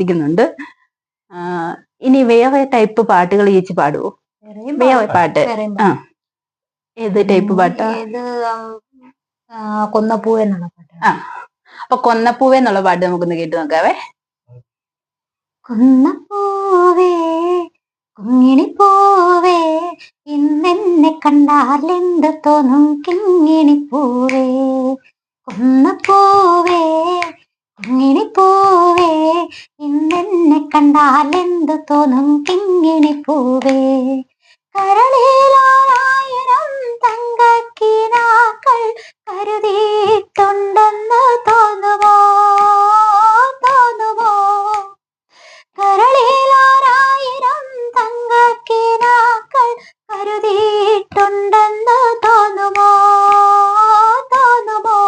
പ്രാർത്ഥിക്കുന്നുണ്ട്. ഇനി വേറെ ടൈപ്പ് പാട്ടുകൾ ചേച്ചി പാടുവോ? വേറെ പാട്ട് ഏത് ടൈപ്പ് പാട്ടാ? കൊന്നപ്പൂവേ എന്നുള്ള പാട്ട്. അപ്പൊ കൊന്നപ്പൂവേ എന്നുള്ള പാട്ട് നമുക്കൊന്ന് കേട്ട് നോക്കാവേ. കൊന്നപ്പൂവേ കുങ്ങിണിപ്പൂവേ ഇന്നെന്നെ കണ്ടാൽ എന്ത് തോന്നും കിങ്ങിണിപ്പൂവേ. കൊന്നപ്പൂവേ കുങ്ങിണിപ്പൂവേ ഇന്നെന്നെ കണ്ടാൽ എന്ത് തോന്നും കിങ്ങിണിപ്പൂവേ. കരളിലായിരം തങ്കക്കിനാക്കൾ കരുതിയിട്ടുണ്ടെന്ന് തോന്നുമോ തോന്നുമോ. കരളിലായിരം തങ്കക്കിനാക്കൾ കരുതിയിട്ടുണ്ടെന്ന് തോന്നുമോ തോന്നുമോ.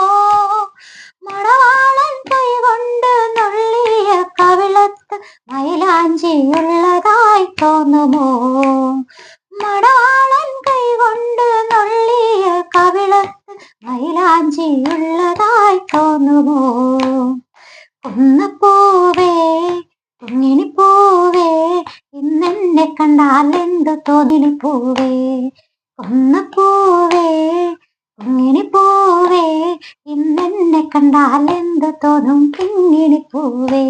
മണവാളൻ കൈകൊണ്ട് നുള്ളിയ കവിളത്ത് മൈലാഞ്ചിയുള്ളതായി തോന്നുമോ. മണവാളൻ കൈകൊണ്ട് നുള്ളിയ കവിളത്ത് മൈലാഞ്ചിയുള്ളതായി തോന്നുമോ. കൊന്നപ്പൂവേ കുങ്ങിണിപ്പൂവേ ഇന്നെന്നെ കണ്ടാൽ എന്ത് തോന്നിണിപ്പൂവേ. കൊന്നപ്പൂവേ കുങ്ങിണിപ്പൂവേ ഇന്നെന്നെ കണ്ടാൽ എന്ത് തോന്നും കിങ്ങിണിപ്പൂവേ.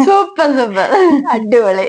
സൂപ്പർ സൂപ്പർ, അടിപൊളി.